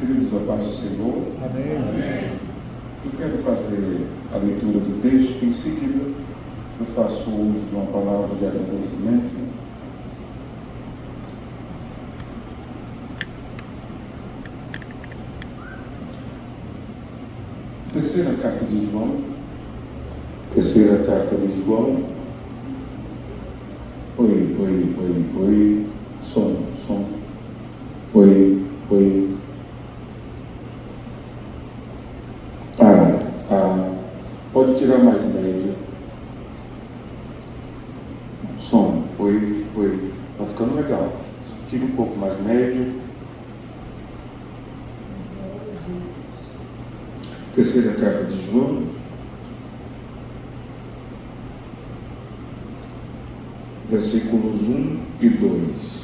Queridos, a paz do Senhor. Amém. Eu quero fazer a leitura do texto, em seguida eu faço uso de uma palavra de agradecimento. Terceira carta de João. Terceira carta de João. Oi. Som. Oi. Pode tirar mais médio. Som. Oi. Tá ficando legal. Tira um pouco mais médio. Terceira carta de João. Versículos 1 e 2.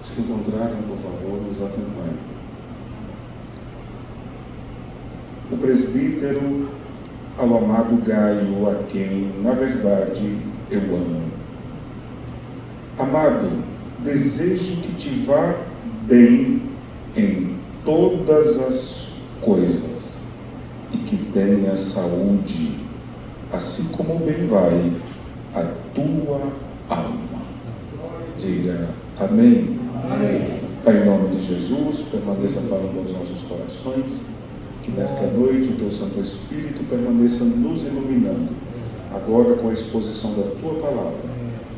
Os que encontraram, por favor, nos acompanhem. O presbítero ao amado Gaio, a quem, na verdade, eu amo. Amado, desejo que te vá bem em todas as coisas e que tenha saúde, assim como bem vai a tua alma. Diga amém. Amém. Pai, em nome de Jesus, permaneça falando aos nossos corações, que nesta noite o Teu Santo Espírito permaneça nos iluminando, agora com a exposição da Tua Palavra,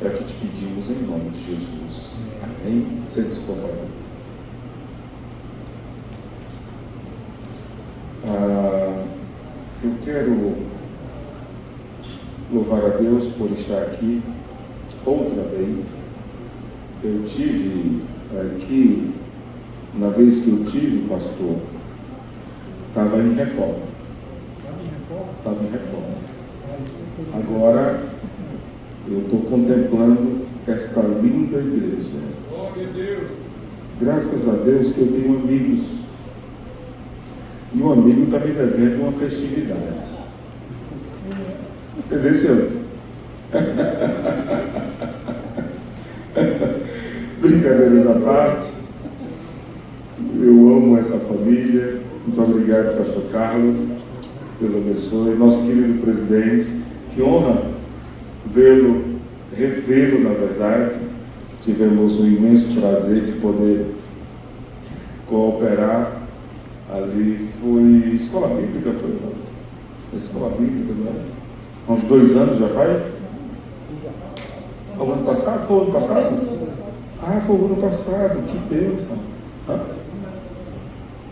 é o que te pedimos em nome de Jesus. Amém. Sente-se, por favor. Eu quero louvar a Deus por estar aqui outra vez. Eu tive aqui, na vez que eu tive, pastor, estava em reforma. Agora eu estou contemplando esta linda igreja. Glória a Deus. Graças a Deus que eu tenho amigos. E um amigo está me devendo uma festividade. Entendeu, senhores? Brincadeiras à parte, eu amo essa família. Muito obrigado, pastor Carlos. Deus abençoe. Nosso querido presidente, que honra vê-lo, revê-lo, na verdade. Tivemos o imenso prazer de poder cooperar ali. Foi escola bíblica, foi? Escola bíblica, não é? Há uns 2 anos já faz? O ano passado? Foi o ano passado? Foi o ano passado, que bênção.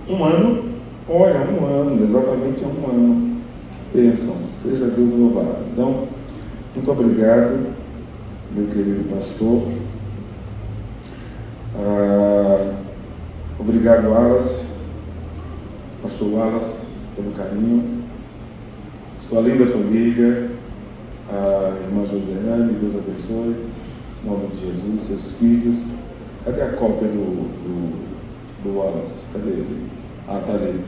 1 ano? Olha, 1 ano, exatamente 1 ano. Que bênção, seja Deus louvado. Então, muito obrigado, meu querido pastor. Obrigado, Wallace, pastor Wallace, pelo carinho. Sua linda família, a irmã Josiane, Deus abençoe. Em nome de Jesus, seus filhos. Cadê a cópia do Wallace? Cadê ele? Está ali.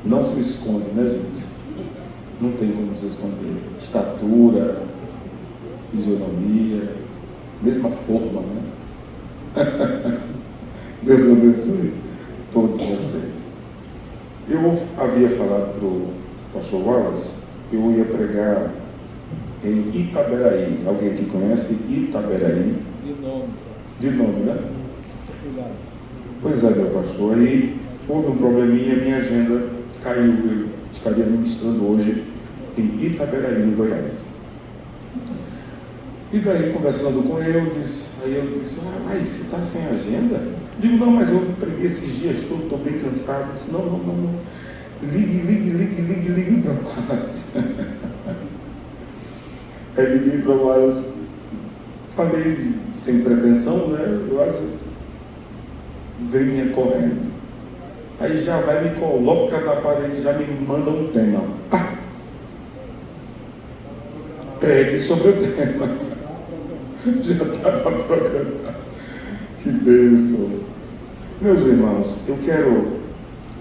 Não se esconde, né, gente? Não tem como se esconder. Estatura, fisionomia, mesma forma, né? Deus abençoe todos vocês. Eu havia falado para o pastor Wallace que eu ia pregar em Itaberaí. Alguém aqui conhece Itaberaí? De nome, né? Pois é, meu pastor. Aí houve um probleminha, minha agenda caiu. Eu estaria ministrando hoje em Itaberaí, no Goiás. E daí, conversando com ele, eu disse, mas você está sem agenda? Digo, não, mas eu preguei esses dias todos, estou bem cansado. Eu disse, não. Ligue para o Wallace. Aí liguei para o Wallace, falei sem pretensão, né? O Wallace disse, venha correndo. Aí já vai, me coloca na parede, já me manda um tema. Pregue sobre o tema. Já estava programado. Que bênção. abençoe. Meus irmãos, eu quero,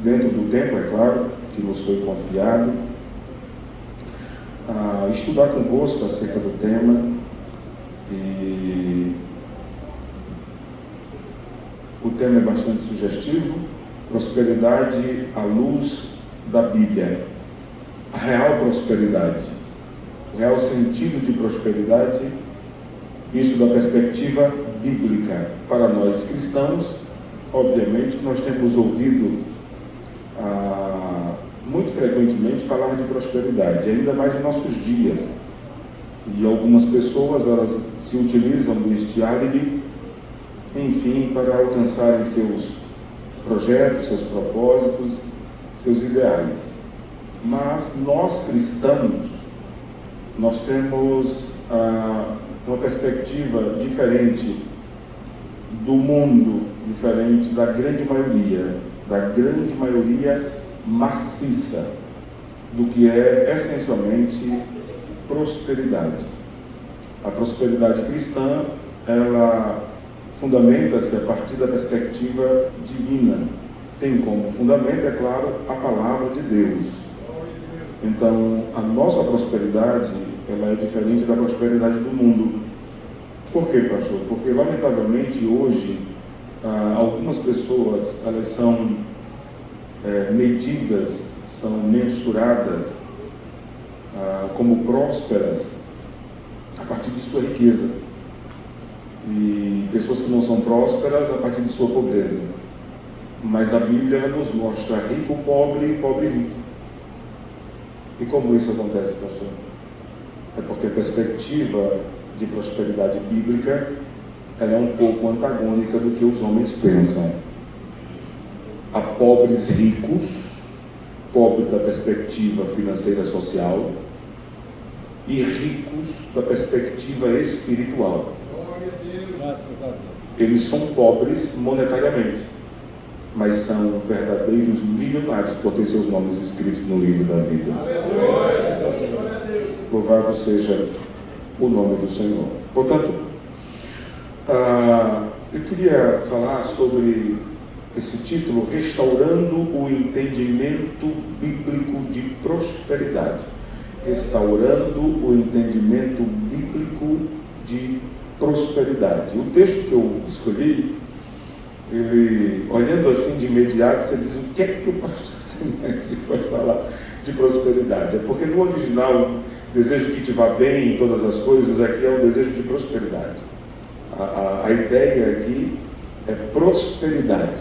dentro do tempo, é claro, que nos foi confiado, estudar convosco acerca do tema. E o tema é bastante sugestivo: prosperidade à luz da Bíblia. A real prosperidade, o real sentido de prosperidade, isso da perspectiva bíblica. Para nós cristãos, obviamente, nós temos ouvido muito frequentemente falar de prosperidade, ainda mais em nossos dias. E algumas pessoas, elas se utilizam deste álibi, enfim, para alcançarem seus projetos, seus propósitos, seus ideais. Mas nós cristãos, nós temos uma perspectiva diferente do mundo, diferente da grande maioria maciça, do que é essencialmente prosperidade. A prosperidade cristã, ela fundamenta-se a partir da perspectiva divina. Tem como fundamento, é claro, a palavra de Deus. Então, a nossa prosperidade, ela é diferente da prosperidade do mundo. Por quê, pastor? Porque, lamentavelmente, hoje, algumas pessoas, elas são medidas, são mensuradas como prósperas a partir de sua riqueza, e pessoas que não são prósperas a partir de sua pobreza. Mas a Bíblia nos mostra rico, pobre e pobre rico. E como isso acontece, pastor? É porque a perspectiva de prosperidade bíblica, ela é um pouco antagônica do que os homens pensam. Há pobres ricos, pobre da perspectiva financeira social, e ricos da perspectiva espiritual. Graças a Deus. Eles são pobres monetariamente, mas são verdadeiros milionários por ter seus nomes escritos no livro da vida. Louvado seja o nome do Senhor. Portanto, eu queria falar sobre esse título: restaurando o entendimento bíblico de prosperidade. Restaurando o entendimento bíblico de prosperidade. O texto que eu escolhi, ele, olhando assim de imediato, você diz: o que é que o pastor Sinésio vai falar de prosperidade? É porque no original, desejo que te vá bem em todas as coisas, aqui é o desejo de prosperidade. A ideia aqui é prosperidade.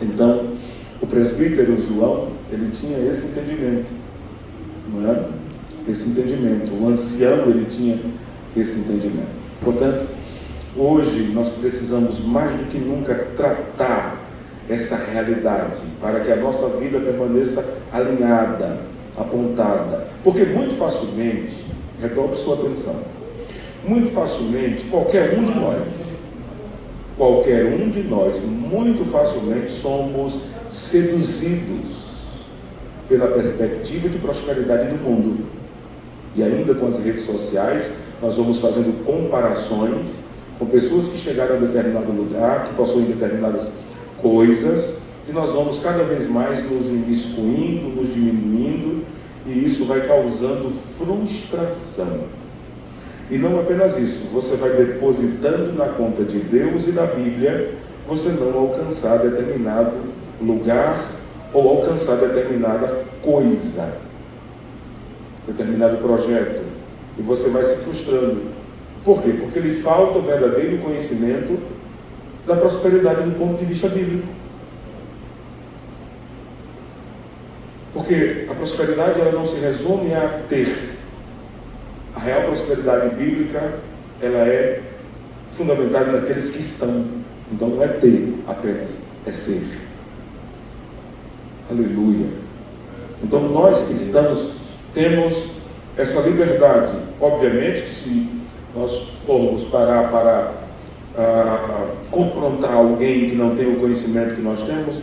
Então, o presbítero João, ele tinha esse entendimento, não é? Esse entendimento. O ancião, ele tinha esse entendimento. Portanto, hoje nós precisamos mais do que nunca tratar essa realidade para que a nossa vida permaneça alinhada, apontada. Porque muito facilmente, redobre sua atenção, muito facilmente, qualquer um de nós, muito facilmente somos seduzidos pela perspectiva de prosperidade do mundo. E ainda com as redes sociais, nós vamos fazendo comparações com pessoas que chegaram a determinado lugar, que possuem determinadas coisas, e nós vamos cada vez mais nos imiscuindo, nos diminuindo, e isso vai causando frustração. E não apenas isso, você vai depositando na conta de Deus e da Bíblia, você não alcançar determinado lugar ou alcançar determinada coisa, determinado projeto, e você vai se frustrando. Por quê? Porque lhe falta o verdadeiro conhecimento da prosperidade do ponto de vista bíblico. Porque a prosperidade, ela não se resume a ter. A real prosperidade bíblica, ela é fundamentada naqueles que são. Então não é ter apenas, é ser. Aleluia. Então nós cristãos temos essa liberdade. Obviamente que se nós formos parar para confrontar alguém que não tem o conhecimento que nós temos,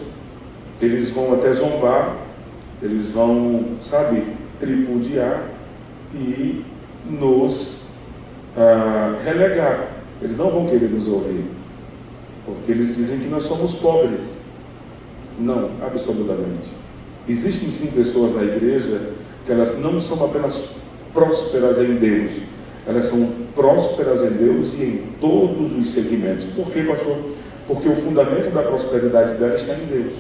eles vão até zombar, eles vão, tripudiar e nos relegar. Eles não vão querer nos ouvir. porque eles dizem que nós somos pobres. Não, absolutamente. Existem sim pessoas na igreja que elas não são apenas prósperas em Deus, elas são prósperas em Deus e em todos os segmentos. Por quê, pastor? Porque o fundamento da prosperidade dela está em Deus.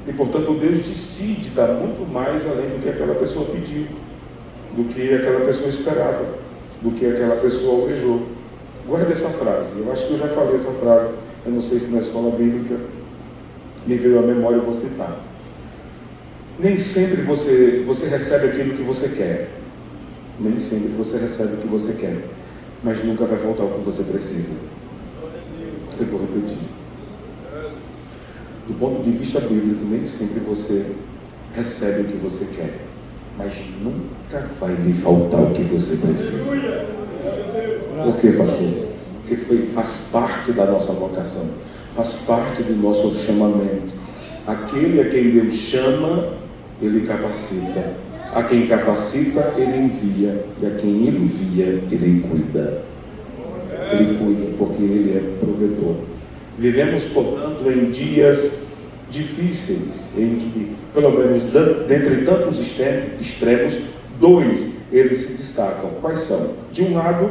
E, portanto, Deus decide dar muito mais além do que aquela pessoa pediu, do que aquela pessoa esperava, do que aquela pessoa almejou. Guarda essa frase. Eu acho que eu já falei essa frase. Eu não sei se na escola bíblica me veio à memória, eu vou citar. Nem sempre você recebe aquilo que você quer. Nem sempre você recebe o que você quer. Mas nunca vai faltar o que você precisa. Eu vou repetir. Do ponto de vista bíblico, nem sempre você recebe o que você quer. Mas nunca vai lhe faltar o que você precisa. Por quê, pastor? Porque faz parte da nossa vocação, faz parte do nosso chamamento. Aquele a quem Deus chama, Ele capacita. A quem capacita, Ele envia. E a quem Ele envia, Ele cuida. Ele cuida porque Ele é provedor. Vivemos, portanto, em dias difíceis, em que, pelo menos dentre tantos extremos, dois eles se destacam. Quais são? De um lado,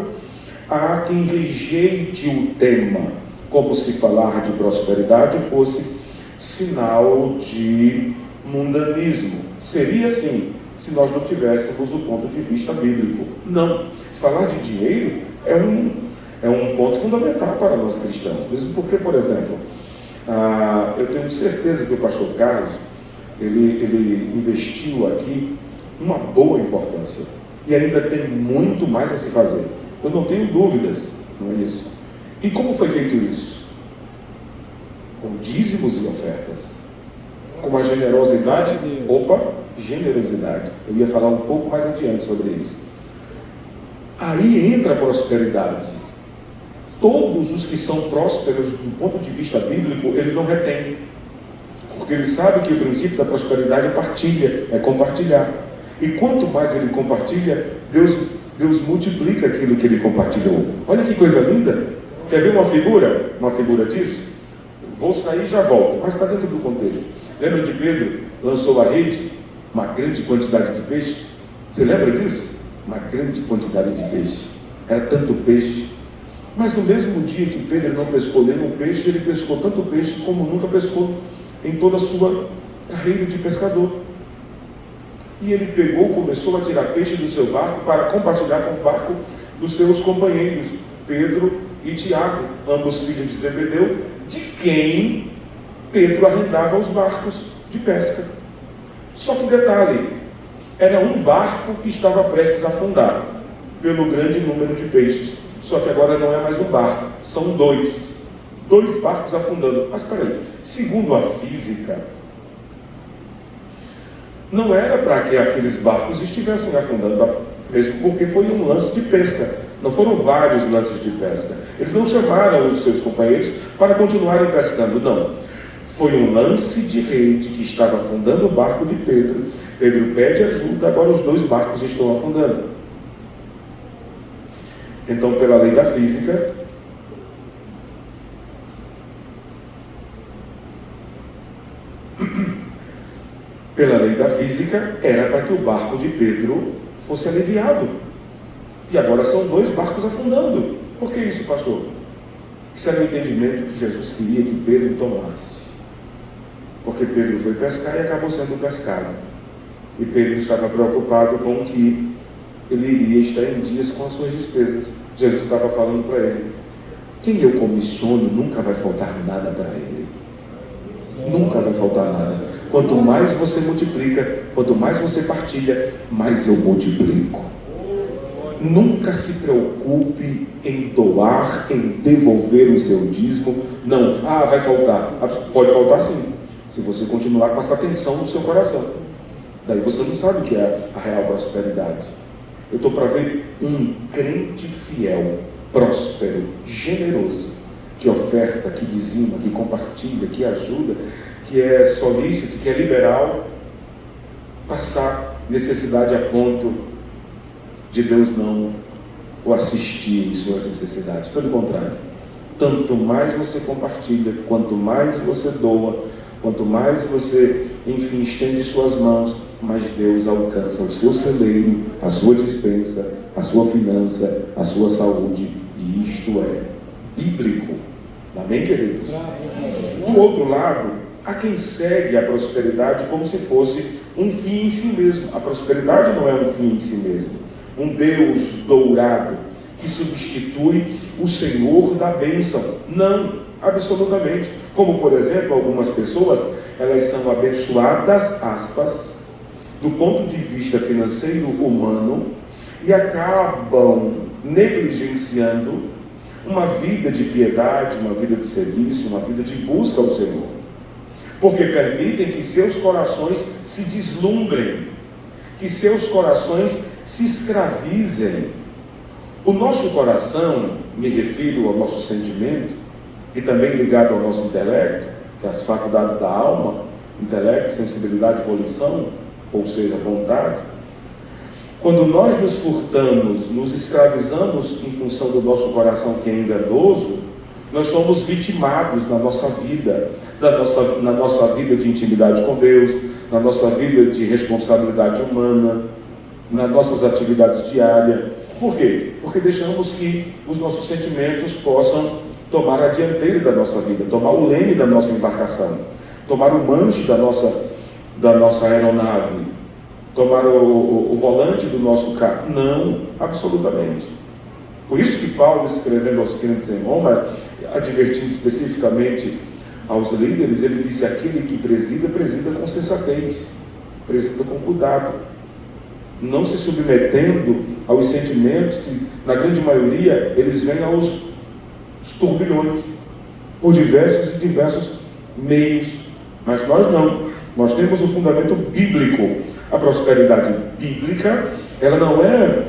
há quem rejeite o tema, como se falar de prosperidade fosse sinal de mundanismo. Seria assim, se nós não tivéssemos o ponto de vista bíblico. Não. Falar de dinheiro é um ponto fundamental para nós cristãos. Mesmo porque, por exemplo, eu tenho certeza que o pastor Carlos, ele investiu aqui uma boa importância. E ainda tem muito mais a se fazer. Eu não tenho dúvidas, não é isso? E como foi feito isso? Com dízimos e ofertas. Com uma generosidade. Generosidade. Eu ia falar um pouco mais adiante sobre isso. Aí entra a prosperidade. Todos os que são prósperos do ponto de vista bíblico, eles não retêm. Porque eles sabem que o princípio da prosperidade é partilha, é compartilhar. E quanto mais ele compartilha, Deus multiplica aquilo que ele compartilhou. Olha que coisa linda. Quer ver uma figura disso? Vou sair e já volto, mas está dentro do contexto. Lembra de Pedro? Lançou a rede, uma grande quantidade de peixe. Você lembra disso? Uma grande quantidade de peixe. Era tanto peixe. Mas no mesmo dia que Pedro não pescou nenhum peixe, ele pescou tanto peixe como nunca pescou em toda a sua carreira de pescador. E ele começou a tirar peixe do seu barco para compartilhar com o barco dos seus companheiros, Pedro e Tiago, ambos filhos de Zebedeu, de quem Pedro arrendava os barcos de pesca. Só que detalhe, era um barco que estava prestes a afundar, pelo grande número de peixes. Só que agora não é mais um barco, são dois barcos afundando. Mas peraí, segundo a física, não era para que aqueles barcos estivessem afundando, mesmo porque foi um lance de pesca. Não foram vários lances de pesca. Eles não chamaram os seus companheiros para continuarem pescando, não. Foi um lance de rede que estava afundando o barco de Pedro. Pedro pede ajuda, agora os dois barcos estão afundando. Então, pela lei da física, era para que o barco de Pedro fosse aliviado. E agora são dois barcos afundando. Por que isso, pastor? Isso era o entendimento que Jesus queria que Pedro tomasse. Porque Pedro foi pescar e acabou sendo pescado. E Pedro estava preocupado com que ele iria estar em dias com as suas despesas. Jesus estava falando para ele: quem eu comissiono nunca vai faltar nada para ele. Nunca vai faltar nada. Quanto mais você multiplica, quanto mais você partilha, mais eu multiplico. Nunca se preocupe em doar, em devolver o seu dízimo. Não, vai faltar. Pode faltar sim, se você continuar com essa tensão no seu coração. Daí você não sabe o que é a real prosperidade. Eu estou para ver um crente fiel, próspero, generoso, que oferta, que dizima, que compartilha, que ajuda, que é solícito, que é liberal, passar necessidade a ponto de Deus não o assistir em suas necessidades. Pelo contrário, tanto mais você compartilha, quanto mais você doa, quanto mais você, enfim, estende suas mãos, mais Deus alcança o seu celeiro, a sua despensa, a sua finança, a sua saúde. E isto é bíblico. Amém, queridos? Do outro lado, há quem segue a prosperidade como se fosse um fim em si mesmo. A prosperidade não é um fim em si mesmo. Um Deus dourado que substitui o Senhor da bênção. Não, absolutamente. Como, por exemplo, algumas pessoas, elas são abençoadas, aspas, do ponto de vista financeiro humano, e acabam negligenciando uma vida de piedade, uma vida de serviço, uma vida de busca ao Senhor, porque permitem que seus corações se deslumbrem, que seus corações se escravizem. O nosso coração, me refiro ao nosso sentimento, e também ligado ao nosso intelecto, que é as faculdades da alma, intelecto, sensibilidade e volição, ou seja, vontade. Quando nós nos furtamos, nos escravizamos em função do nosso coração que é enganoso, nós somos vitimados na nossa vida, na nossa vida de intimidade com Deus, na nossa vida de responsabilidade humana, nas nossas atividades diárias. Por quê? Porque deixamos que os nossos sentimentos possam tomar a dianteira da nossa vida, tomar o leme da nossa embarcação, tomar o manche da nossa aeronave, tomar o volante do nosso carro. Não, absolutamente. Por isso que Paulo, escrevendo aos crentes em Roma, advertindo especificamente aos líderes, ele disse: aquele que presida com sensatez, presida com cuidado, não se submetendo aos sentimentos que, na grande maioria, eles vêm aos turbilhões, por diversos meios. Mas nós não. Nós temos o fundamento bíblico. A prosperidade bíblica, ela não é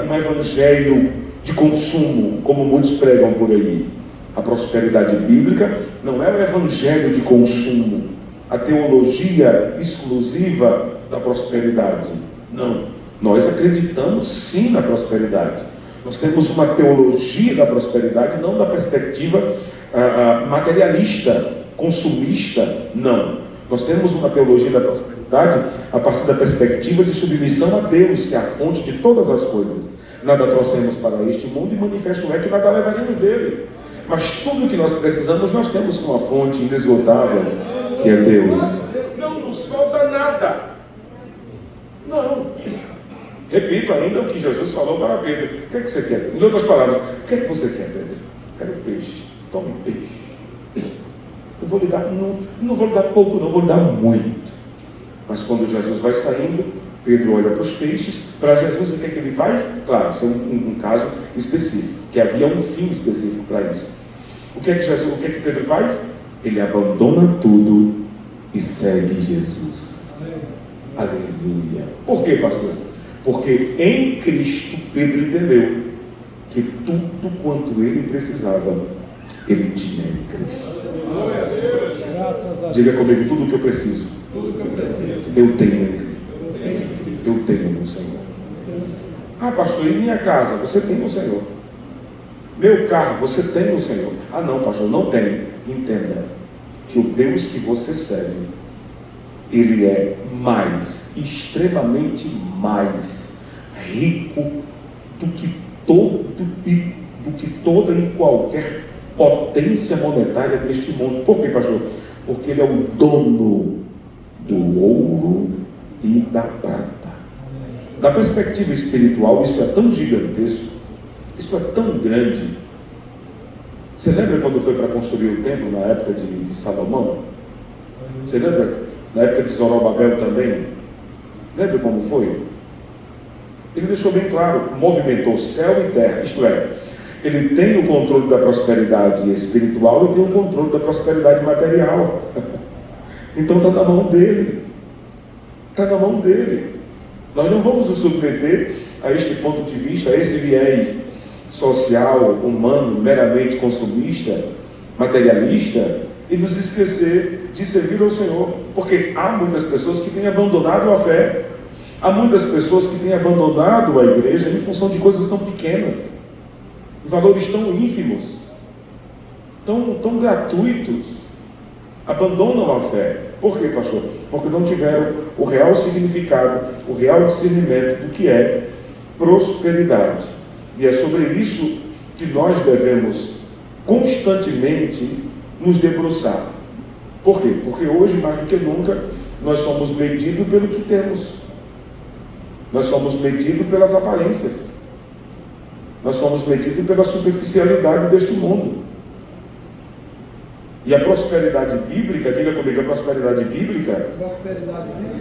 um evangelho de consumo, como muitos pregam por aí. A prosperidade bíblica não é um evangelho de consumo, a teologia exclusiva da prosperidade. Não. Nós acreditamos sim na prosperidade. Nós temos uma teologia da prosperidade, não da perspectiva materialista, consumista, não. Nós temos uma teologia da prosperidade a partir da perspectiva de submissão a Deus, que é a fonte de todas as coisas. Nada trouxemos para este mundo, e manifesto é que nada levaremos dele. Mas tudo o que nós precisamos, nós temos com a fonte inesgotável, que é Deus. Não nos falta nada. Não. Repito ainda o que Jesus falou para Pedro. O que é que você quer? Em outras palavras, o que é que você quer, Pedro? Quero peixe. Tome peixe. Eu vou lhe dar, não vou lhe dar pouco, não vou lhe dar muito. Mas quando Jesus vai saindo, Pedro olha para os peixes. Para Jesus, o que é que ele faz? Claro, isso é um caso específico, que havia um fim específico para isso. O que é que Pedro faz? Ele abandona tudo e segue Jesus. Aleluia. Por quê, pastor? Porque em Cristo Pedro entendeu que tudo quanto ele precisava, ele tinha em Cristo. Diga comigo: tudo o que eu preciso, eu tenho em Cristo. Eu tenho no Senhor. Ah, pastor, e minha casa? Você tem no Senhor. Meu carro? Você tem no Senhor. Ah, não, pastor, não tenho. Entenda que o Deus que você serve, ele é mais, extremamente mais rico do que toda e qualquer potência monetária deste mundo. Por quê, pastor? Porque ele é o dono do ouro e da prata. Da perspectiva espiritual, isso é tão gigantesco, isso é tão grande. Você lembra quando foi para construir o templo na época de Salomão? Você lembra na época de Zorobabel também? Lembra como foi? Ele deixou bem claro: movimentou céu e terra, isto é, ele tem o controle da prosperidade espiritual e tem o controle da prosperidade material. Então está na mão dele. Está na mão dele. Nós não vamos nos submeter a este ponto de vista, a esse viés social, humano, meramente consumista, materialista, e nos esquecer de servir ao Senhor. Porque há muitas pessoas que têm abandonado a fé. Há muitas pessoas que têm abandonado a igreja em função de coisas tão pequenas, valores tão ínfimos. tão gratuitos, abandonam a fé. Por quê, pastor? Porque não tiveram o real significado, o real discernimento do que é prosperidade. E é sobre isso que nós devemos constantemente nos debruçar. Por quê? Porque hoje, mais do que nunca, nós somos medidos pelo que temos. Nós somos medidos pelas aparências. Nós somos medidos pela superficialidade deste mundo. E a prosperidade bíblica, diga comigo, a prosperidade bíblica,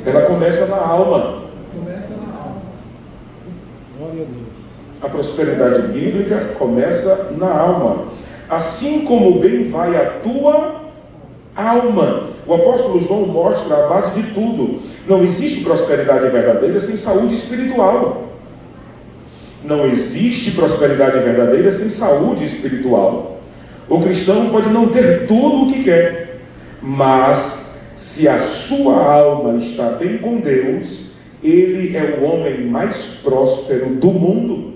ela começa na alma. Glória a Deus. A prosperidade bíblica começa na alma. Assim como bem vai a tua alma. O apóstolo João mostra a base de tudo. Não existe prosperidade verdadeira sem saúde espiritual. Não existe prosperidade verdadeira sem saúde espiritual. O cristão pode não ter tudo o que quer, mas se a sua alma está bem com Deus, ele é o homem mais próspero do mundo.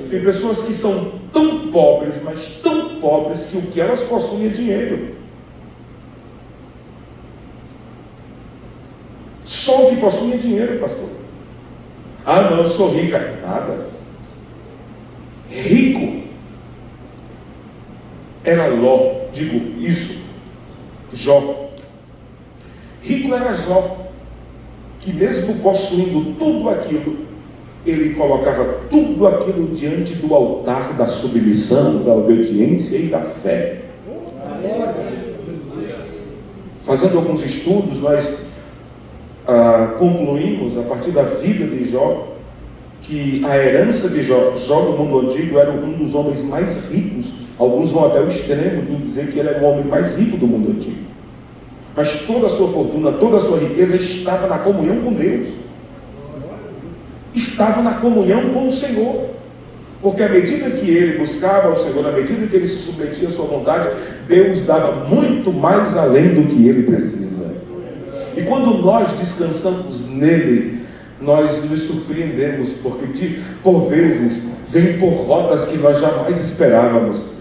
Tem pessoas que são tão pobres, mas tão pobres, que o que elas possuem é dinheiro. Só o que possuem é dinheiro, pastor. Ah, não, eu sou rica. Nada. Rico era Ló, digo isso, Jó. Rico era Jó, que mesmo possuindo tudo aquilo, ele colocava tudo aquilo diante do altar da submissão, da obediência e da fé. Fazendo alguns estudos, nós concluímos, a partir da vida de Jó, que a herança de Jó no mundo antigo, era um dos homens mais ricos. Alguns vão até o extremo de dizer que ele era o homem mais rico do mundo antigo. Mas toda a sua fortuna, toda a sua riqueza estava na comunhão com Deus. Estava na comunhão com o Senhor. Porque à medida que ele buscava o Senhor, à medida que ele se submetia à sua vontade, Deus dava muito mais além do que ele precisa. E quando nós descansamos nele, nós nos surpreendemos, porque por vezes vem por rotas que nós jamais esperávamos.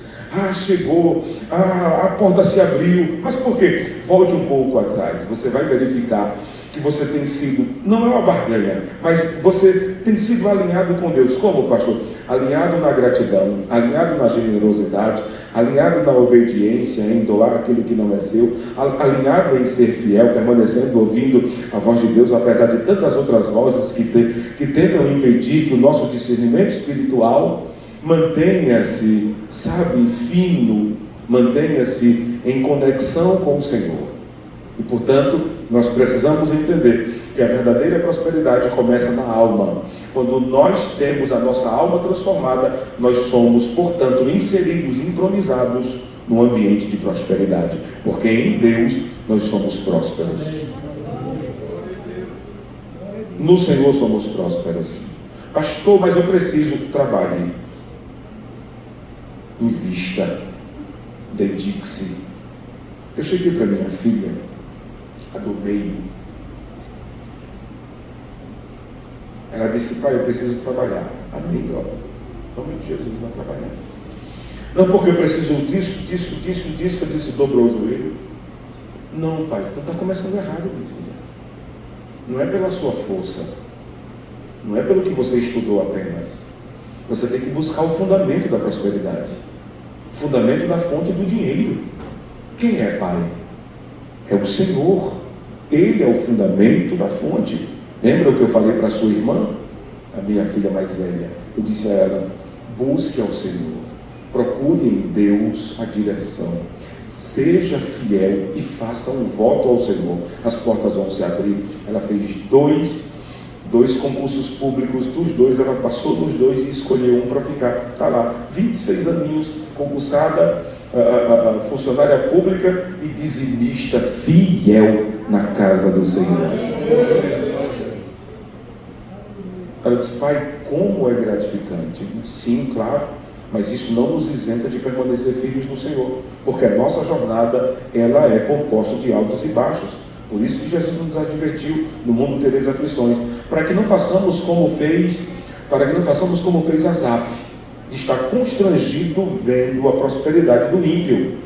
Chegou, a porta se abriu, mas por quê? Volte um pouco atrás, você vai verificar que você tem sido, não é uma barganha, mas você tem sido alinhado com Deus. Como, pastor? Alinhado na gratidão, alinhado na generosidade, alinhado na obediência, em doar aquilo que não é seu, alinhado em ser fiel, permanecendo ouvindo a voz de Deus, apesar de tantas outras vozes que tentam impedir que o nosso discernimento espiritual mantenha-se, fino, mantenha-se em conexão com o Senhor. E, portanto, nós precisamos entender que a verdadeira prosperidade começa na alma. Quando nós temos a nossa alma transformada, nós somos, portanto, inseridos, entronizados no ambiente de prosperidade. Porque em Deus nós somos prósperos. No Senhor somos prósperos. Pastor, mas eu preciso. Trabalhe. Invista. Dedique-se. Eu cheguei para minha filha, a do meio. Ela disse: pai, eu preciso trabalhar. Amém, ó. Em nome de Jesus, vai trabalhar. Não, porque eu preciso disso. Eu disse: dobrou o joelho. Não, pai, então está começando errado, minha filha. Não é pela sua força. Não é pelo que você estudou apenas. Você tem que buscar o fundamento da prosperidade. O fundamento da fonte do dinheiro. Quem é pai? É o Senhor. Ele é o fundamento da fonte. Lembra o que eu falei para a sua irmã? A minha filha mais velha. Eu disse a ela: busque ao Senhor. Procure em Deus a direção. Seja fiel e faça um voto ao Senhor. As portas vão se abrir. Ela fez dois concursos públicos. Dos dois, ela passou nos dois e escolheu um para ficar. Está lá, 26 aninhos, concursada, funcionária pública e dizimista fiel na casa do Senhor. Ela disse: pai, como é gratificante. Sim, claro, mas isso não nos isenta de permanecer firmes no Senhor, porque a nossa jornada, ela é composta de altos e baixos. Por isso que Jesus nos advertiu: no mundo tereis aflições, para que não façamos como fez Asaf. de estar constrangido vendo a prosperidade do ímpio.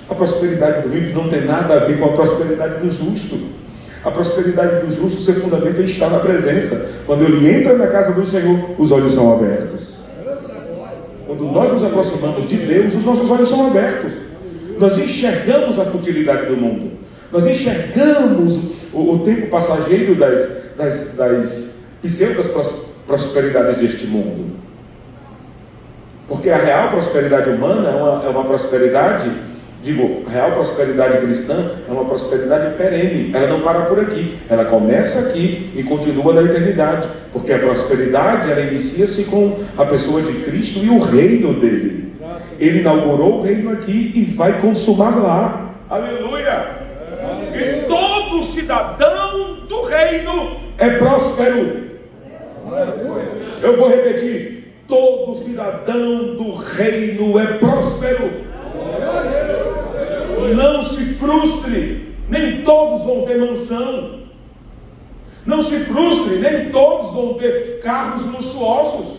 A prosperidade do ímpio não tem nada a ver com a prosperidade do justo. A prosperidade do justo, seu fundamento é estar na presença. Quando ele entra na casa do Senhor, os olhos são abertos. Quando nós nos aproximamos de Deus, os nossos olhos são abertos. Nós enxergamos a futilidade do mundo. Nós enxergamos o tempo passageiro das pseudas prosperidades deste mundo. Porque a real prosperidade humana é uma prosperidade, a real prosperidade cristã é uma prosperidade perene. Ela não para por aqui, ela começa aqui e continua na eternidade. Porque a prosperidade, ela inicia-se com a pessoa de Cristo e o reino dele. Ele inaugurou o reino aqui e vai consumar lá. Aleluia! E todo cidadão do reino é próspero. Eu vou repetir: todo cidadão do reino é próspero. Não se frustre, nem todos vão ter mansão. Não se frustre, nem todos vão ter carros luxuosos.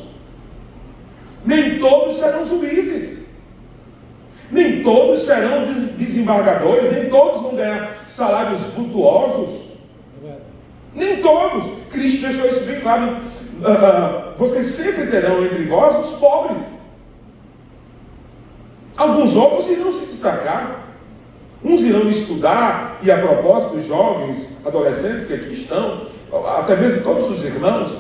Nem todos serão juízes. Nem todos serão desembargadores, nem todos vão ganhar salários vultuosos. Nem todos. Cristo deixou isso bem claro. Vocês sempre terão entre vós os pobres. Alguns outros irão se destacar. Uns irão estudar, e a propósito, os jovens, adolescentes que aqui estão, até mesmo todos os irmãos,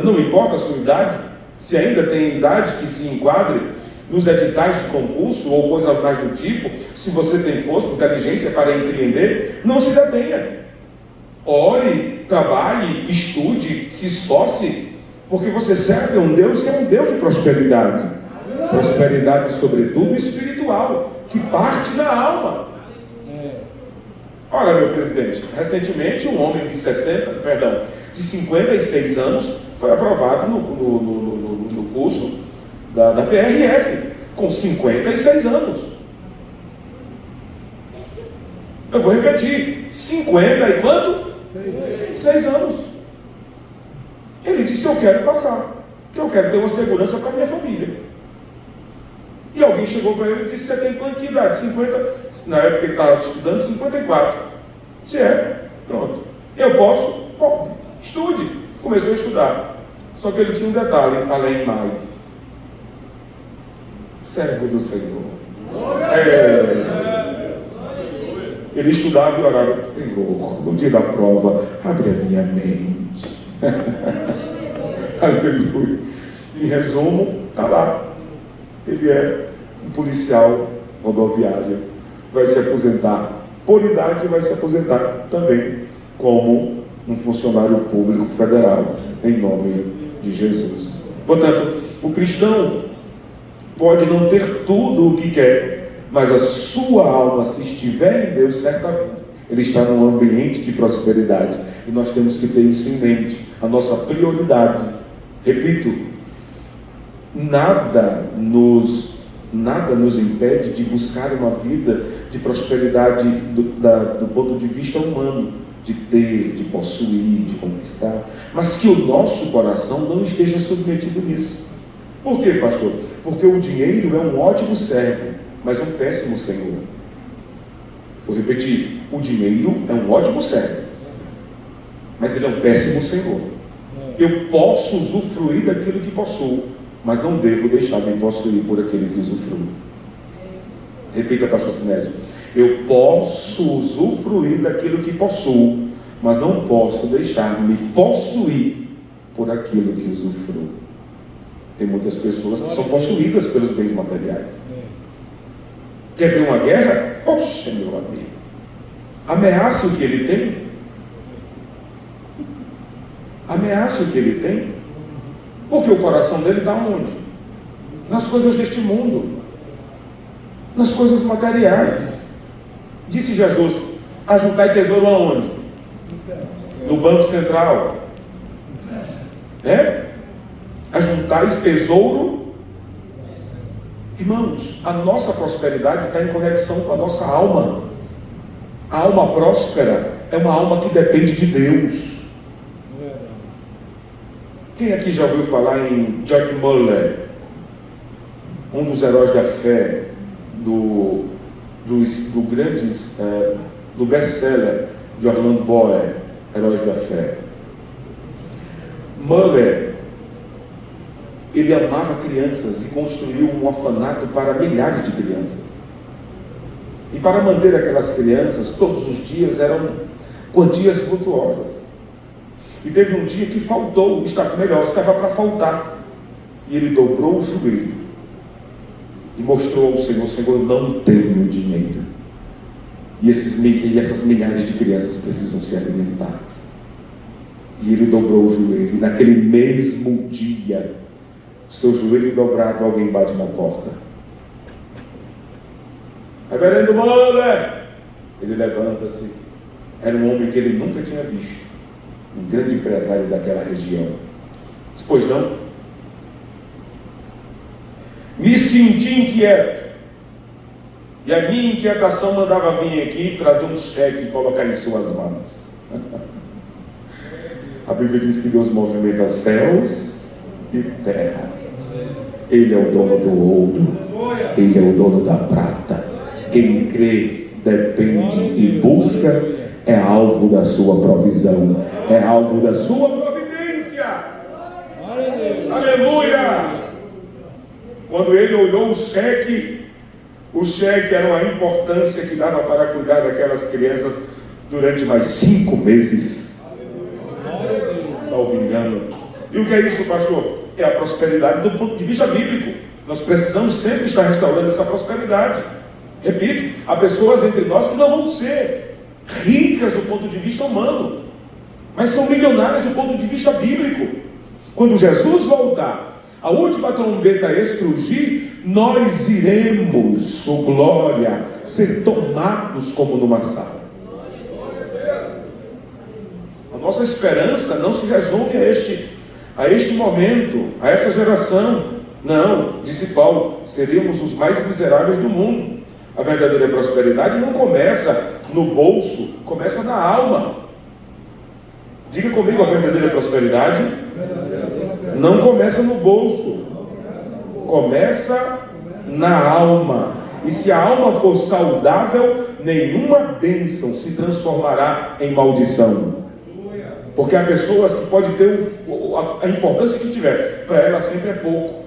não importa a sua idade, se ainda tem idade que se enquadre nos editais de concurso ou coisa mais do tipo, se você tem força, inteligência para empreender, não se detenha. Ore, trabalhe, estude, se esforce, porque você serve a um Deus que é um Deus de prosperidade. Prosperidade, sobretudo, espiritual, que parte na alma. Olha, meu presidente, recentemente um homem de 56 anos foi aprovado no curso da PRF, com 56 anos. Eu vou repetir, 50 e quanto? 6 anos. Ele disse: eu quero passar, porque eu quero ter uma segurança para a minha família. E alguém chegou para ele e disse: você tem quanta idade? 50, na época ele estava estudando, 54. Se é, pronto. Eu posso? Pode, estude. Começou a estudar. Só que ele tinha um detalhe, além mais. Servo do Senhor. Ele estudava e orava: Senhor, no dia da prova, abre a minha mente. Aleluia. Em resumo, está lá. Ele é um policial rodoviário. Vai se aposentar por idade, vai se aposentar também como um funcionário público federal, em nome de Jesus. Portanto, o cristão pode não ter tudo o que quer, mas a sua alma, se estiver em Deus, certamente ele está num ambiente de prosperidade. E nós temos que ter isso em mente. A nossa prioridade, repito, nada nos impede de buscar uma vida de prosperidade do ponto de vista humano, de ter, de possuir, de conquistar, mas que o nosso coração não esteja submetido nisso. Por quê, pastor? Porque o dinheiro é um ótimo servo, mas um péssimo senhor. Vou repetir: o dinheiro é um ótimo servo, mas ele é um péssimo senhor. Eu posso usufruir daquilo que possuo, mas não devo deixar de me possuir por aquele que usufrui. Repita, pastor Sinésio: eu posso usufruir daquilo que possuo, mas não posso deixar de me possuir por aquilo que usufruo. Tem muitas pessoas que são possuídas pelos bens materiais. Quer ver uma guerra? Poxa, meu amigo, ameaça o que ele tem. Ameaça o que ele tem. Porque o coração dele está onde? Nas coisas deste mundo, nas coisas materiais. Disse Jesus: ajuntai tesouro aonde? No banco central. Ajuntais tesouro. Irmãos, a nossa prosperidade está em conexão com a nossa alma. A alma próspera é uma alma que depende de Deus. Quem aqui já ouviu falar em George Muller? um dos heróis da fé do best-seller de Orlando Boyer, Heróis da Fé. Muller, ele amava crianças e construiu um orfanato para milhares de crianças. E para manter aquelas crianças, todos os dias eram quantias vultuosas. E teve um dia que faltou, estava para faltar. E ele dobrou o joelho e mostrou ao Senhor: Senhor, eu não tenho dinheiro. E essas milhares de crianças precisam se alimentar. E ele dobrou o joelho. E naquele mesmo dia, seu joelho dobrado, alguém bate na porta. Reverendo Muller! Ele levanta-se. Era um homem que ele nunca tinha visto, um grande empresário daquela região. Diz: pois não? Me senti inquieto. E a minha inquietação mandava vir aqui, trazer um cheque e colocar em suas mãos. A Bíblia diz que Deus movimenta céus e terra. Ele é o dono do ouro, Ele é o dono da prata. Quem crê, depende e busca é alvo da sua provisão, é alvo da sua providência. Aleluia! Quando ele olhou o cheque era uma importância que dava para cuidar daquelas crianças durante mais 5 meses. Salvo engano. E o que é isso, pastor? É a prosperidade do ponto de vista bíblico. Nós precisamos sempre estar restaurando essa prosperidade. Repito, há pessoas entre nós que não vão ser ricas do ponto de vista humano, mas são milionárias do ponto de vista bíblico. Quando Jesus voltar, a última trombeta estrugir, nós iremos, oh glória, ser tomados como numa sala. A nossa esperança não se resume a este momento, a essa geração. Não, disse Paulo, seríamos os mais miseráveis do mundo. A verdadeira prosperidade não começa no bolso, começa na alma. Diga comigo: a verdadeira prosperidade não começa no bolso, começa na alma. E se a alma for saudável, nenhuma bênção se transformará em maldição. Porque há pessoas que podem ter a importância que tiver, para ela sempre é pouco.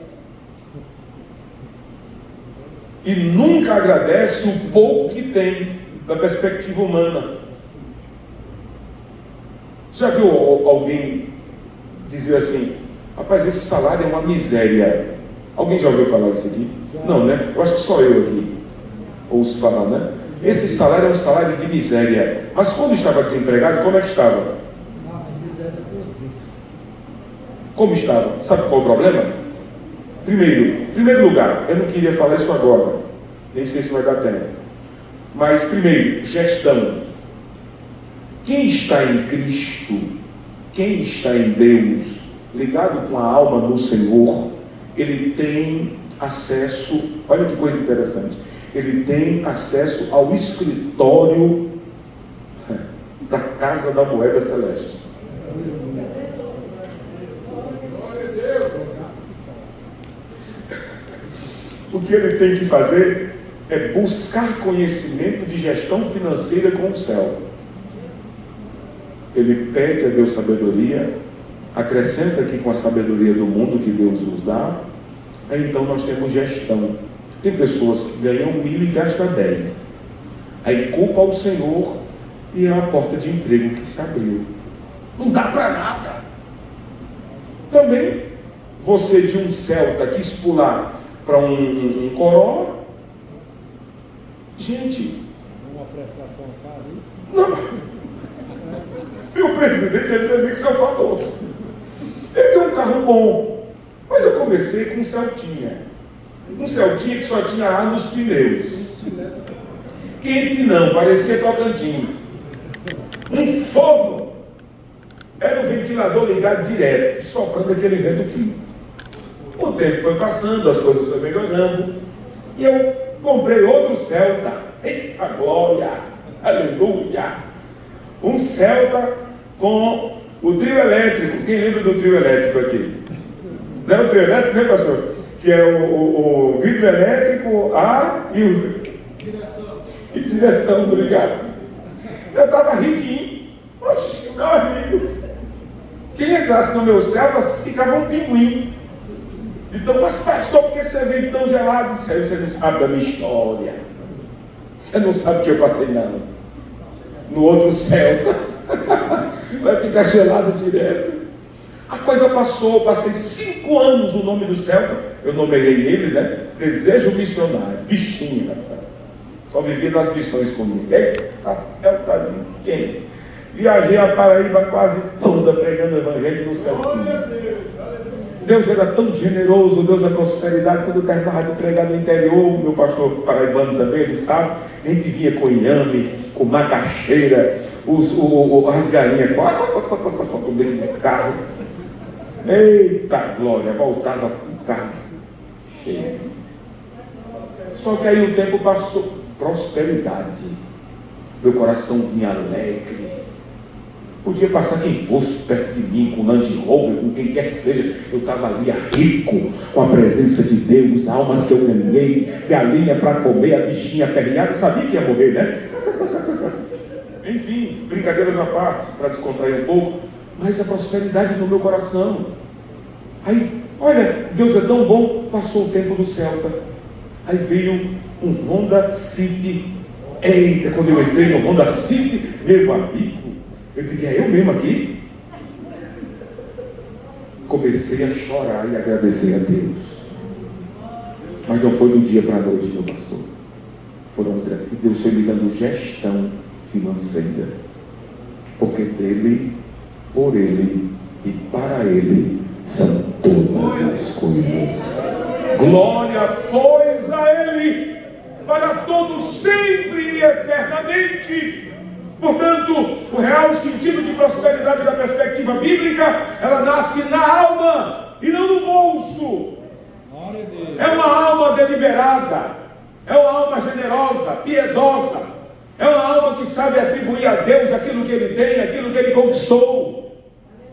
E nunca agradece o pouco que tem da perspectiva humana. Já viu alguém dizer assim: rapaz, esse salário é uma miséria? Alguém já ouviu falar disso aqui? Não, né? Eu acho que só eu aqui ouço falar, né? Esse salário é um salário de miséria. Mas quando estava desempregado, como é que estava? Como estava? Sabe qual é o problema? Primeiro lugar, eu não queria falar isso agora, nem sei se vai dar tempo. Mas primeiro, gestão. Quem está em Cristo, quem está em Deus, ligado com a alma no Senhor, ele tem acesso, olha que coisa interessante, ele tem acesso ao escritório da Casa da Moeda Celeste. O que ele tem que fazer é buscar conhecimento de gestão financeira com o céu. Ele pede a Deus sabedoria, acrescenta aqui com a sabedoria do mundo que Deus nos dá. Aí então nós temos gestão. Tem pessoas que ganham 1.000 e gastam 10. Aí culpa ao Senhor e é a porta de emprego que se abriu. Não dá para nada. Também você de um Celta quis pular para um Corolla. Gente, uma prestação caríssima. Não. Meu presidente ainda bem que já falou. Ele tem um carro bom, mas eu comecei com um Celtinha. Um Celtinha que só tinha ar nos pneus. Quente não, parecia Tocantins. Um forno. Era o ventilador ligado direto, soprando aquele vento quente. O tempo foi passando, as coisas foram melhorando, e eu comprei outro Celta. Eita glória! Aleluia! Um Celta com o trio elétrico. Quem lembra do trio elétrico aqui? Não era o trio elétrico, né, pastor? que é o vidro elétrico, ar e o... E direção, obrigado. Eu estava riquinho. Oxi, meu amigo. Quem entrasse no meu céu ficava um pinguim. Então, mas pastor, por que você vive tão gelado? Isso aí você não sabe da minha história. Você não sabe o que eu passei, não. No outro céu. Vai ficar gelado direto. A coisa passou, passei 5 anos o nome do céu. Eu nomeei ele, né? Desejo missionário. Bichinho, rapaz. Só vivia nas missões comigo. Eita, céu pra quem? Viajei a Paraíba quase toda pregando o evangelho no céu. Deus era tão generoso, Deus da prosperidade. Quando eu terminava de pregar no interior, meu pastor paraibano também, ele sabe, a gente vinha com inhame, com macaxeira, as galinhas dentro do carro. Eita glória, voltava com o carro cheio. Só que aí o tempo passou, prosperidade, meu coração vinha alegre. Podia passar quem fosse perto de mim, com Land Rover, com quem quer que seja. Eu estava ali rico com a presença de Deus, almas que eu ganhei, galinha para comer, a bichinha aperreada, sabia que ia morrer, né? Enfim, brincadeiras à parte, para descontrair um pouco, mas a prosperidade no meu coração. Aí, olha, Deus é tão bom, passou o tempo do Celta. Aí veio um Honda City. Eita, quando eu entrei no Honda City, meu amigo, eu digo, é eu mesmo aqui? Comecei a chorar e agradecer a Deus. Mas não foi do dia para a noite, meu pastor. E Deus foi me dando gestão financeira. Porque dele, por ele e para ele são todas as coisas. Glória, pois, a ele, para todos sempre e eternamente. Portanto, o real sentido de prosperidade da perspectiva bíblica, ela nasce na alma e não no bolso. É uma alma deliberada, é uma alma generosa, piedosa, é uma alma que sabe atribuir a Deus aquilo que ele tem, aquilo que ele conquistou.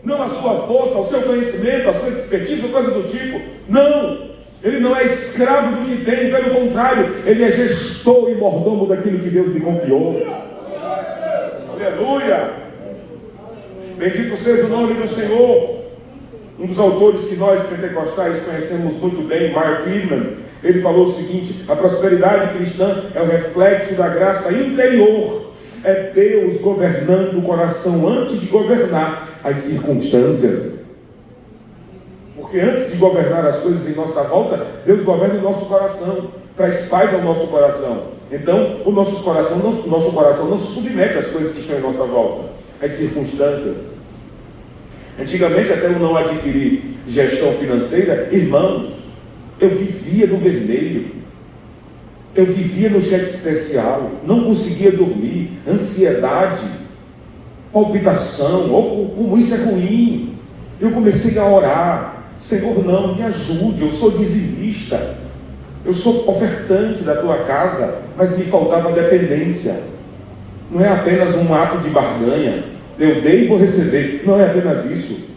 Não a sua força, o seu conhecimento, a sua expertise ou coisa do tipo. Não, ele não é escravo do que tem, pelo contrário, ele é gestor e mordomo daquilo que Deus lhe confiou. Aleluia! Bendito seja o nome do Senhor. Um dos autores que nós pentecostais conhecemos muito bem, Mark Pittman, ele falou o seguinte: a prosperidade cristã é o reflexo da graça interior. É Deus governando o coração antes de governar as circunstâncias. Porque antes de governar as coisas em nossa volta, Deus governa o nosso coração, traz paz ao nosso coração. Então, o nosso coração não se submete às coisas que estão em nossa volta, às circunstâncias. Antigamente, até eu não adquirir gestão financeira, irmãos, eu vivia no vermelho, eu vivia no cheque especial, não conseguia dormir, ansiedade, palpitação, como isso é ruim. Eu comecei a orar: Senhor, não, me ajude, eu sou dizimista, eu sou ofertante da tua casa, mas me faltava dependência. Não é apenas um ato de barganha, eu dei e vou receber. Não é apenas isso.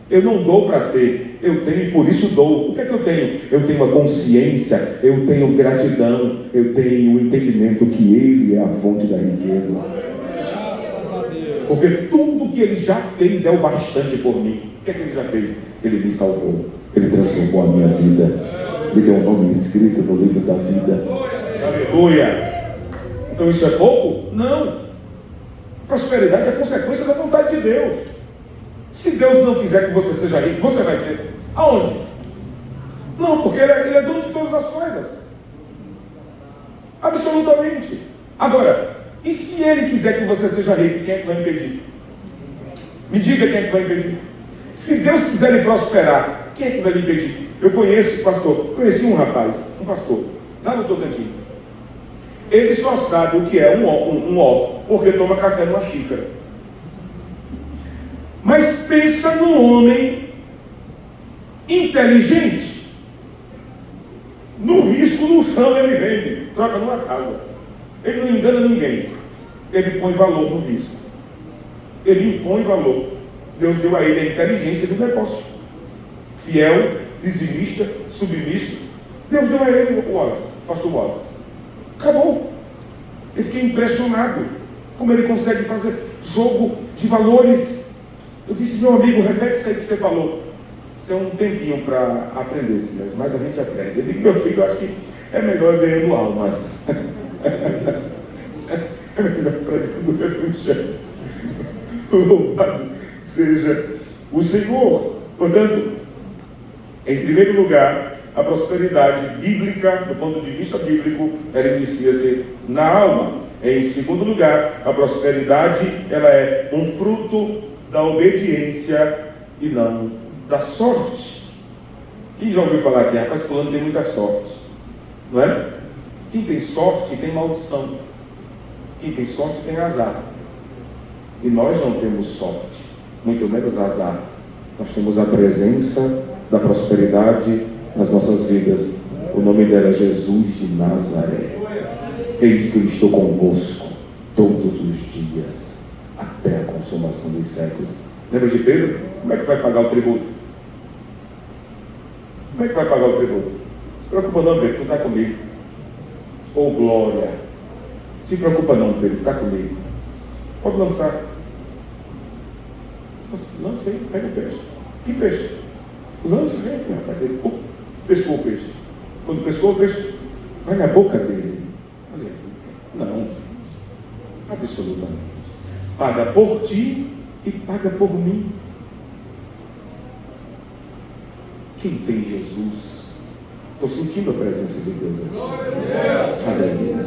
Eu não dou para ter, eu tenho e por isso dou. O que é que eu tenho? Eu tenho a consciência, eu tenho gratidão, eu tenho o entendimento que Ele é a fonte da riqueza. Porque tudo que Ele já fez é o bastante por mim. O que é que Ele já fez? Ele me salvou, Ele transformou a minha vida, me deu um nome escrito no livro da vida. Aleluia! Então isso é pouco? Não. Prosperidade é consequência da vontade de Deus. Se Deus não quiser que você seja rico, você vai ser. Aonde? Não, porque Ele é dono de todas as coisas. Absolutamente. Agora, e se Ele quiser que você seja rico, quem é que vai impedir? Me diga quem é que vai impedir. Se Deus quiser lhe prosperar, quem é que vai lhe impedir? Eu conheci um rapaz, um pastor, lá no Tocantins. Ele só sabe o que é um ó, porque toma café numa xícara. Mas pensa num homem inteligente. No risco, no chão ele vende, troca numa casa. Ele não engana ninguém. Ele põe valor no risco. Ele impõe valor. Deus deu a ele a inteligência do negócio. Fiel dizimista, submisso. Deus deu a ele o Wallace, pastor Wallace. Acabou. Eu fiquei impressionado como ele consegue fazer jogo de valores. Eu disse, meu amigo, repete isso aí que você falou. Isso é um tempinho para aprender, Silas, mas a gente aprende. Eu digo, meu filho, eu acho que é melhor ganhando almas. É melhor praticando o evangelho. Louvado seja o Senhor. Portanto, em primeiro lugar, a prosperidade bíblica, do ponto de vista bíblico, ela inicia-se na alma. Em segundo lugar, a prosperidade, ela é um fruto da obediência e não da sorte. Quem já ouviu falar aqui? Rapaz, fulano tem muita sorte, não é? Quem tem sorte tem maldição. Quem tem sorte tem azar. E nós não temos sorte, muito menos azar. Nós temos a presença da prosperidade nas nossas vidas. O nome dela é Jesus de Nazaré. Eis que eu estou convosco todos os dias, até a consumação dos séculos. Lembra de Pedro? Como é que vai pagar o tributo? Como é que vai pagar o tributo? Se preocupa não, Pedro, tu está comigo. Oh, glória! Se preocupa não, Pedro, tu está comigo. Pode lançar. Lance aí, pega o peixe. Que peixe? Lance, vem aqui, rapaz. Ele pescou o peixe. Quando pescou o peixe, vai na boca dele. Não, gente. Absolutamente. Paga por ti e paga por mim. Quem tem Jesus? Estou sentindo a presença de Deus aqui. Aleluia.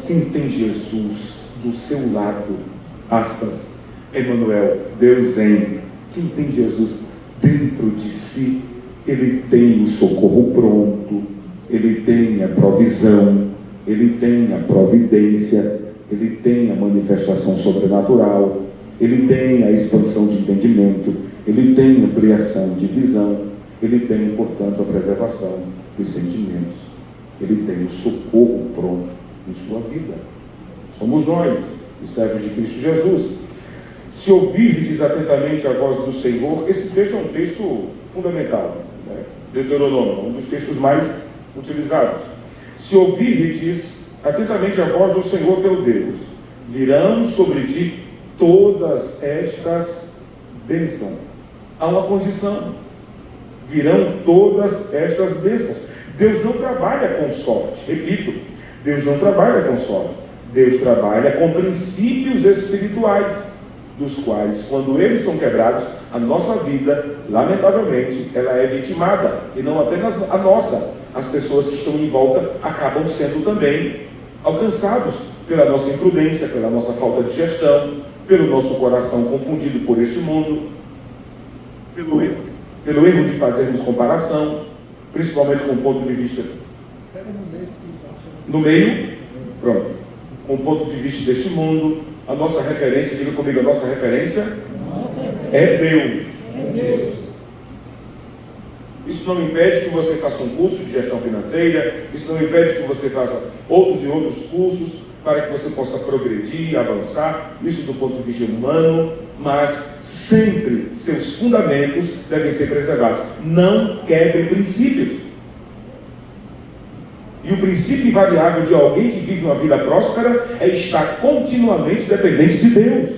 Quem tem Jesus do seu lado, aspas, Emmanuel, Deus em. Quem tem Jesus dentro de si, ele tem o socorro pronto, ele tem a provisão, ele tem a providência, ele tem a manifestação sobrenatural, ele tem a expansão de entendimento, ele tem a ampliação de visão, ele tem, portanto, a preservação dos sentimentos, ele tem o socorro pronto em sua vida. Somos nós, os servos de Cristo Jesus. Se ouvirdes atentamente a voz do Senhor, esse texto é um texto fundamental, né? Deuteronômio, um dos textos mais utilizados. Se ouvirdes atentamente a voz do Senhor teu Deus, virão sobre ti todas estas bênçãos. Há uma condição: virão todas estas bênçãos. Deus não trabalha com sorte, repito, Deus não trabalha com sorte, Deus trabalha com princípios espirituais, dos quais, quando eles são quebrados, a nossa vida, lamentavelmente, ela é vitimada, e não apenas a nossa. As pessoas que estão em volta acabam sendo também alcançados pela nossa imprudência, pela nossa falta de gestão, pelo nosso coração confundido por este mundo, pelo erro de fazermos comparação, principalmente com o ponto de vista no meio, pronto, com o ponto de vista deste mundo. A nossa referência, diga comigo, a nossa referência é Deus. Isso não impede que você faça um curso de gestão financeira, isso não impede que você faça outros e outros cursos para que você possa progredir, avançar, isso do ponto de vista humano, mas sempre seus fundamentos devem ser preservados. Não quebre princípios. E o princípio invariável de alguém que vive uma vida próspera é estar continuamente dependente de Deus.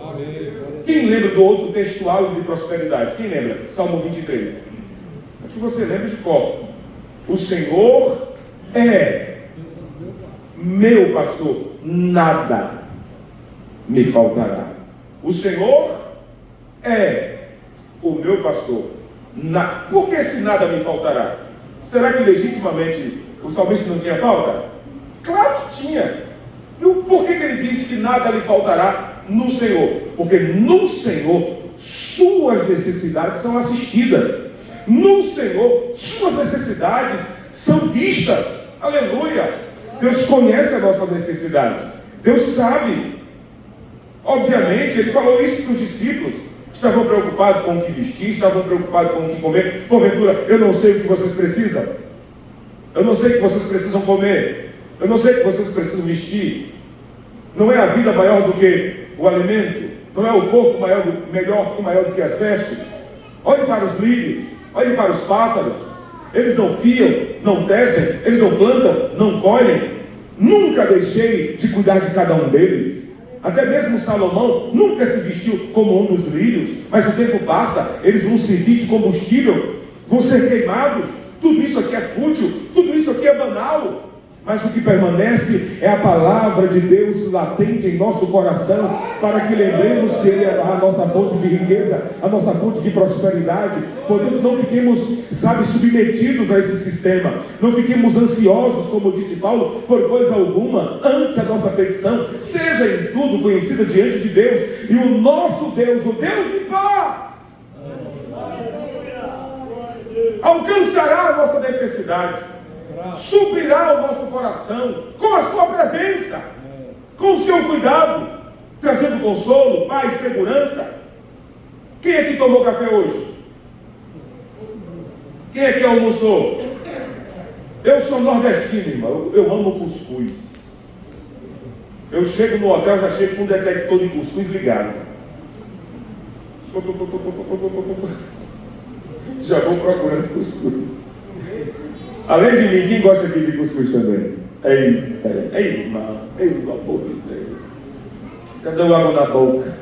Amém. Quem lembra do outro textual de prosperidade? Quem lembra? Salmo 23. Isso aqui você lembra de cor. O Senhor é meu pastor, nada me faltará. O Senhor é o meu pastor. Por que se nada me faltará? Será que legitimamente o salmista não tinha falta? Claro que tinha. Por que ele disse que nada lhe faltará no Senhor? Porque no Senhor suas necessidades são assistidas. No Senhor suas necessidades são vistas. Aleluia! Deus conhece a nossa necessidade. Deus sabe. Obviamente, ele falou isso para os discípulos. Estavam preocupados com o que vestir, estavam preocupados com o que comer. Porventura, eu não sei o que vocês precisam. Eu não sei o que vocês precisam comer. Eu não sei o que vocês precisam vestir. Não é a vida maior do que o alimento? Não é o corpo melhor e maior do que as vestes? Olhe para os lírios. Olhe para os pássaros. Eles não fiam, não tecem, eles não plantam, não colhem. Nunca deixei de cuidar de cada um deles. Até mesmo Salomão nunca se vestiu como um dos lírios. Mas o tempo passa, eles vão servir de combustível, vão ser queimados. Tudo isso aqui é fútil, tudo isso aqui é banal. Mas o que permanece é a palavra de Deus latente em nosso coração, para que lembremos que Ele é a nossa fonte de riqueza, a nossa fonte de prosperidade. Portanto, não fiquemos, submetidos a esse sistema. Não fiquemos ansiosos, como disse Paulo, por coisa alguma. Antes, a nossa petição seja em tudo conhecida diante de Deus. E o nosso Deus, o Deus de paz, alcançará a nossa necessidade, suprirá o nosso coração com a sua presença, com o seu cuidado, trazendo consolo, paz, segurança. Quem é que tomou café hoje? Quem é que almoçou? Eu sou nordestino, irmão. Eu amo cuscuz. Eu chego no hotel, já chego com um detector de cuscuz ligado. Já vou procurando cuscuz. Além de mim, quem gosta aqui de cuscuz também? Ei, irmão, pelo amor de Deus. Cadê o água na boca?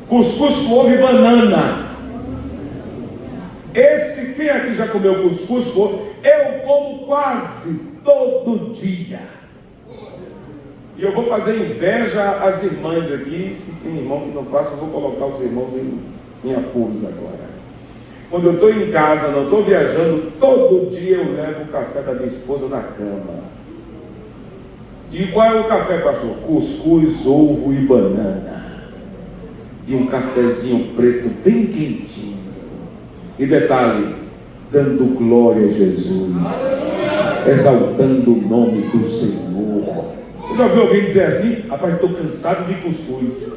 Cuscuz com ovo e banana. Quem aqui já comeu cuscuz com ovo? Eu como quase todo dia. E eu vou fazer inveja às irmãs aqui. Se tem irmão que não faça, eu vou colocar os irmãos em apuros agora. Quando eu estou em casa, não estou viajando, todo dia eu levo o café da minha esposa na cama. E qual é o café, pastor? Cuscuz, ovo e banana. E um cafezinho preto bem quentinho. E detalhe, dando glória a Jesus, exaltando o nome do Senhor. Você já ouviu alguém dizer assim? Rapaz, estou cansado de cuscuz.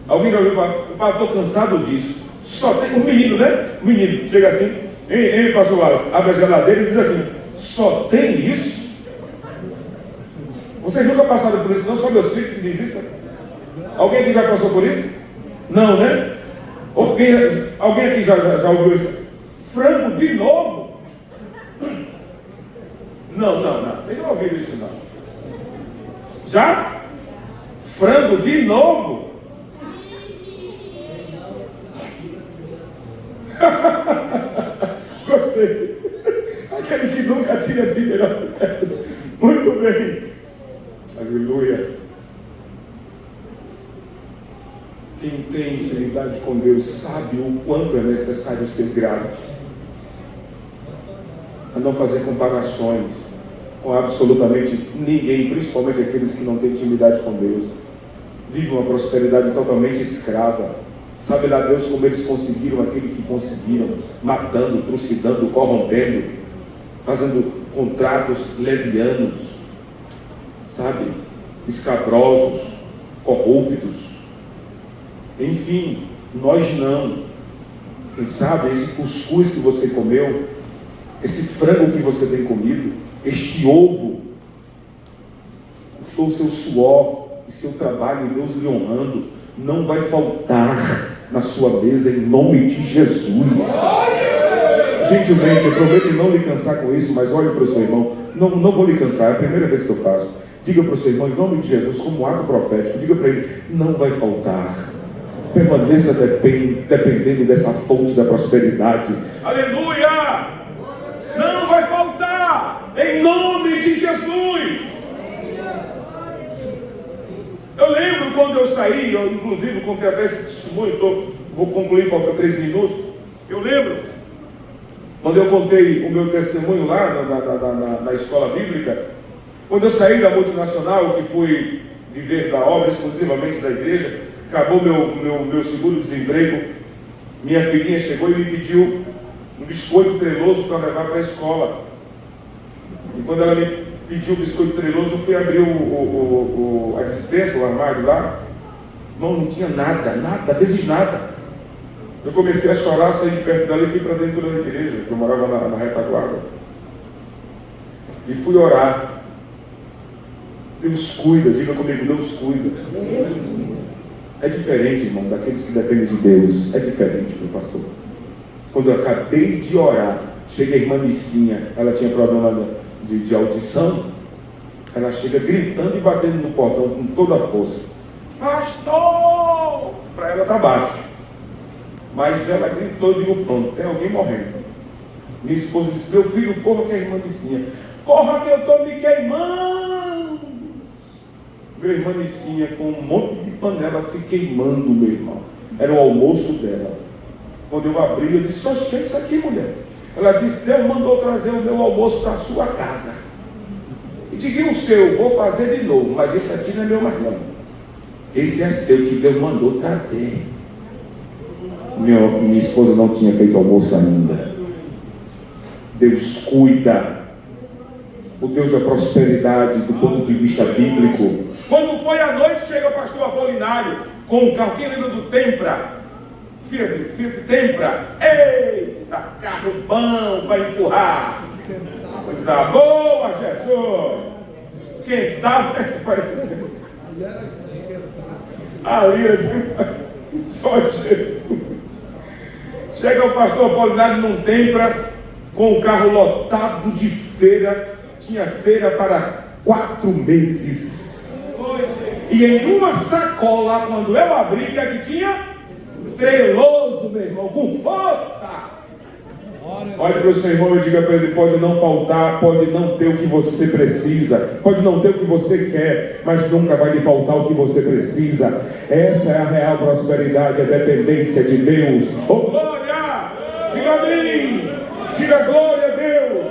Alguém já ouviu falar? Estou cansado disso. Só tem um menino, né? O menino chega assim, pastor Wallace, abre a geladeira e diz assim: só tem isso? Vocês nunca passaram por isso, não? Só meus filhos que dizem isso? Alguém aqui já passou por isso? Não, né? Alguém aqui já ouviu isso? Frango de novo? Não. Vocês não ouviram isso, não. Já? Frango de novo? Gostei. Aquele que nunca tira a primeira pedra. Muito bem. Aleluia. Quem tem intimidade com Deus sabe o quanto é necessário ser grato, a não fazer comparações com absolutamente ninguém, principalmente aqueles que não têm intimidade com Deus. Vivem uma prosperidade totalmente escrava. Sabe lá Deus como eles conseguiram aquilo que conseguiram, matando, trucidando, corrompendo, fazendo contratos levianos, sabe, escabrosos, corruptos. Enfim, nós não. Quem sabe esse cuscuz que você comeu, esse frango que você tem comido, este ovo, custou o seu suor e seu trabalho, e Deus lhe honrando, não vai faltar na sua mesa em nome de Jesus. Gentilmente, eu prometo não lhe cansar com isso, mas olhe para o seu irmão. Não vou lhe cansar, é a primeira vez que eu faço. Diga para o seu irmão, em nome de Jesus, como um ato profético, diga para ele: não vai faltar. Permaneça dependendo dessa fonte da prosperidade. Aleluia! Não vai faltar, em nome de Jesus. Eu lembro quando eu saí, eu inclusive contei até esse testemunho, vou concluir, falta 3 minutos. Eu lembro quando eu contei o meu testemunho lá na escola bíblica, quando eu saí da multinacional, que fui viver da obra exclusivamente da igreja, acabou meu seguro-desemprego, minha filhinha chegou e me pediu um biscoito treloso para levar para a escola. E quando ela me pediu o biscoito treloso, eu fui abrir a despensa, o armário lá. Não tinha nada, vezes nada. Eu comecei a chorar, saí de perto dela e fui para dentro da igreja, que eu morava na retaguarda. E fui orar. Deus cuida, diga comigo, Deus cuida. É diferente, irmão, daqueles que dependem de Deus. É diferente, meu pastor. Quando eu acabei de orar, chega a irmã Nicinha, ela tinha problema de audição, ela chega gritando e batendo no portão com toda a força. Pastor! Para ela está baixo. Mas ela gritou e digo, pronto, tem alguém morrendo. Minha esposa disse, meu filho, corra que a irmã Nicinha. Corra que eu estou me queimando. Veio a irmã Nicinha com um monte de panela se queimando, meu irmão. Era o almoço dela. Quando eu abri, eu disse, o que é isso aqui, mulher? Ela disse, Deus mandou trazer o meu almoço para a sua casa. E diga o seu, vou fazer de novo, mas esse aqui não é meu mais não. Esse é seu que Deus mandou trazer. Minha esposa não tinha feito almoço ainda. Deus cuida. O Deus da prosperidade do ponto de vista bíblico. Quando foi à noite, chega o pastor Apolinário com o carro. Quem lembra do Tempra? Fiat Tempra. Eita, carro bom para empurrar. Coisa boa, Jesus. Esquentava. Ali era de... Só Jesus. Chega o pastor Apolinário num Tempra com o carro lotado de feira. Tinha feira para 4 meses. E em uma sacola, quando eu abri, que aqui tinha treloso, meu irmão, com força. Olhe para o seu irmão e diga para ele, pode não faltar, pode não ter o que você precisa, pode não ter o que você quer, mas nunca vai lhe faltar o que você precisa. Essa é a real prosperidade, a dependência de Deus. Oh, glória! Diga amém! Diga glória a Deus!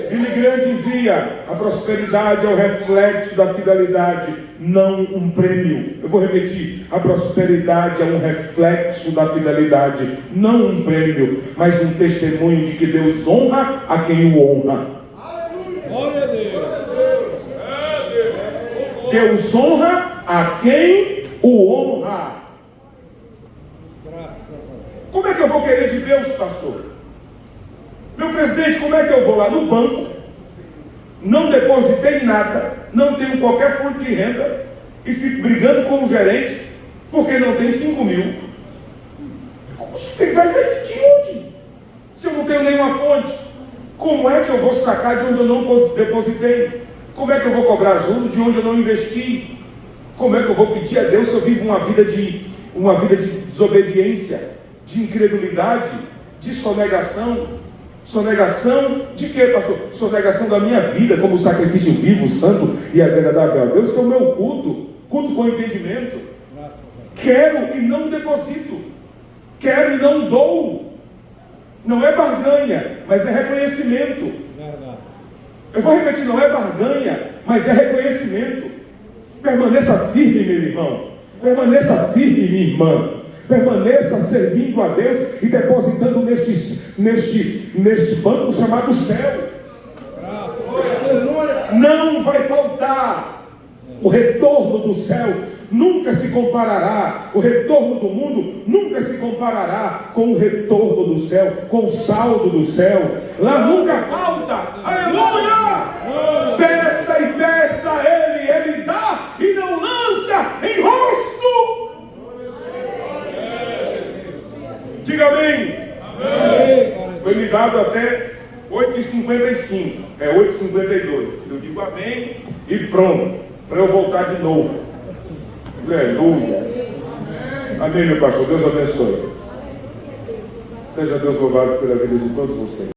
Billy Graham dizia, a prosperidade é o reflexo da fidelidade, não um prêmio. Eu vou repetir, a prosperidade é um reflexo da fidelidade, não um prêmio, mas um testemunho de que Deus honra a quem o honra. Glória a Deus. Deus honra a quem o honra. Como é que eu vou querer de Deus, pastor? Meu presidente, como é que eu vou lá no banco, não depositei nada, não tenho qualquer fonte de renda e fico brigando com o gerente porque não tem 5 mil? Vai ver de onde? Se eu não tenho nenhuma fonte, como é que eu vou sacar de onde eu não depositei? Como é que eu vou cobrar juros de onde eu não investi? Como é que eu vou pedir a Deus se eu vivo uma vida de desobediência, de incredulidade, de sonegação? Sonegação de quê, pastor? Sonegação da minha vida como sacrifício vivo, santo e agradável a Deus, que é o meu culto com entendimento. Quero e não deposito, quero e não dou. Não é barganha, mas é reconhecimento. Eu vou repetir, não é barganha, mas é reconhecimento. Permaneça firme, meu irmão. Permaneça firme, minha irmã. Permaneça servindo a Deus e depositando neste banco chamado céu. Não vai faltar. O retorno do céu nunca se comparará. O retorno do mundo nunca se comparará com o retorno do céu, com o saldo do céu. Lá nunca falta. Aleluia! Peça e peça a Ele dá e não lança em rosto. Diga amém. Foi me dado até 8h55. É 8h52. Eu digo amém e pronto. Para eu voltar de novo. Aleluia. Amém, meu pastor. Deus abençoe. Seja Deus louvado pela vida de todos vocês.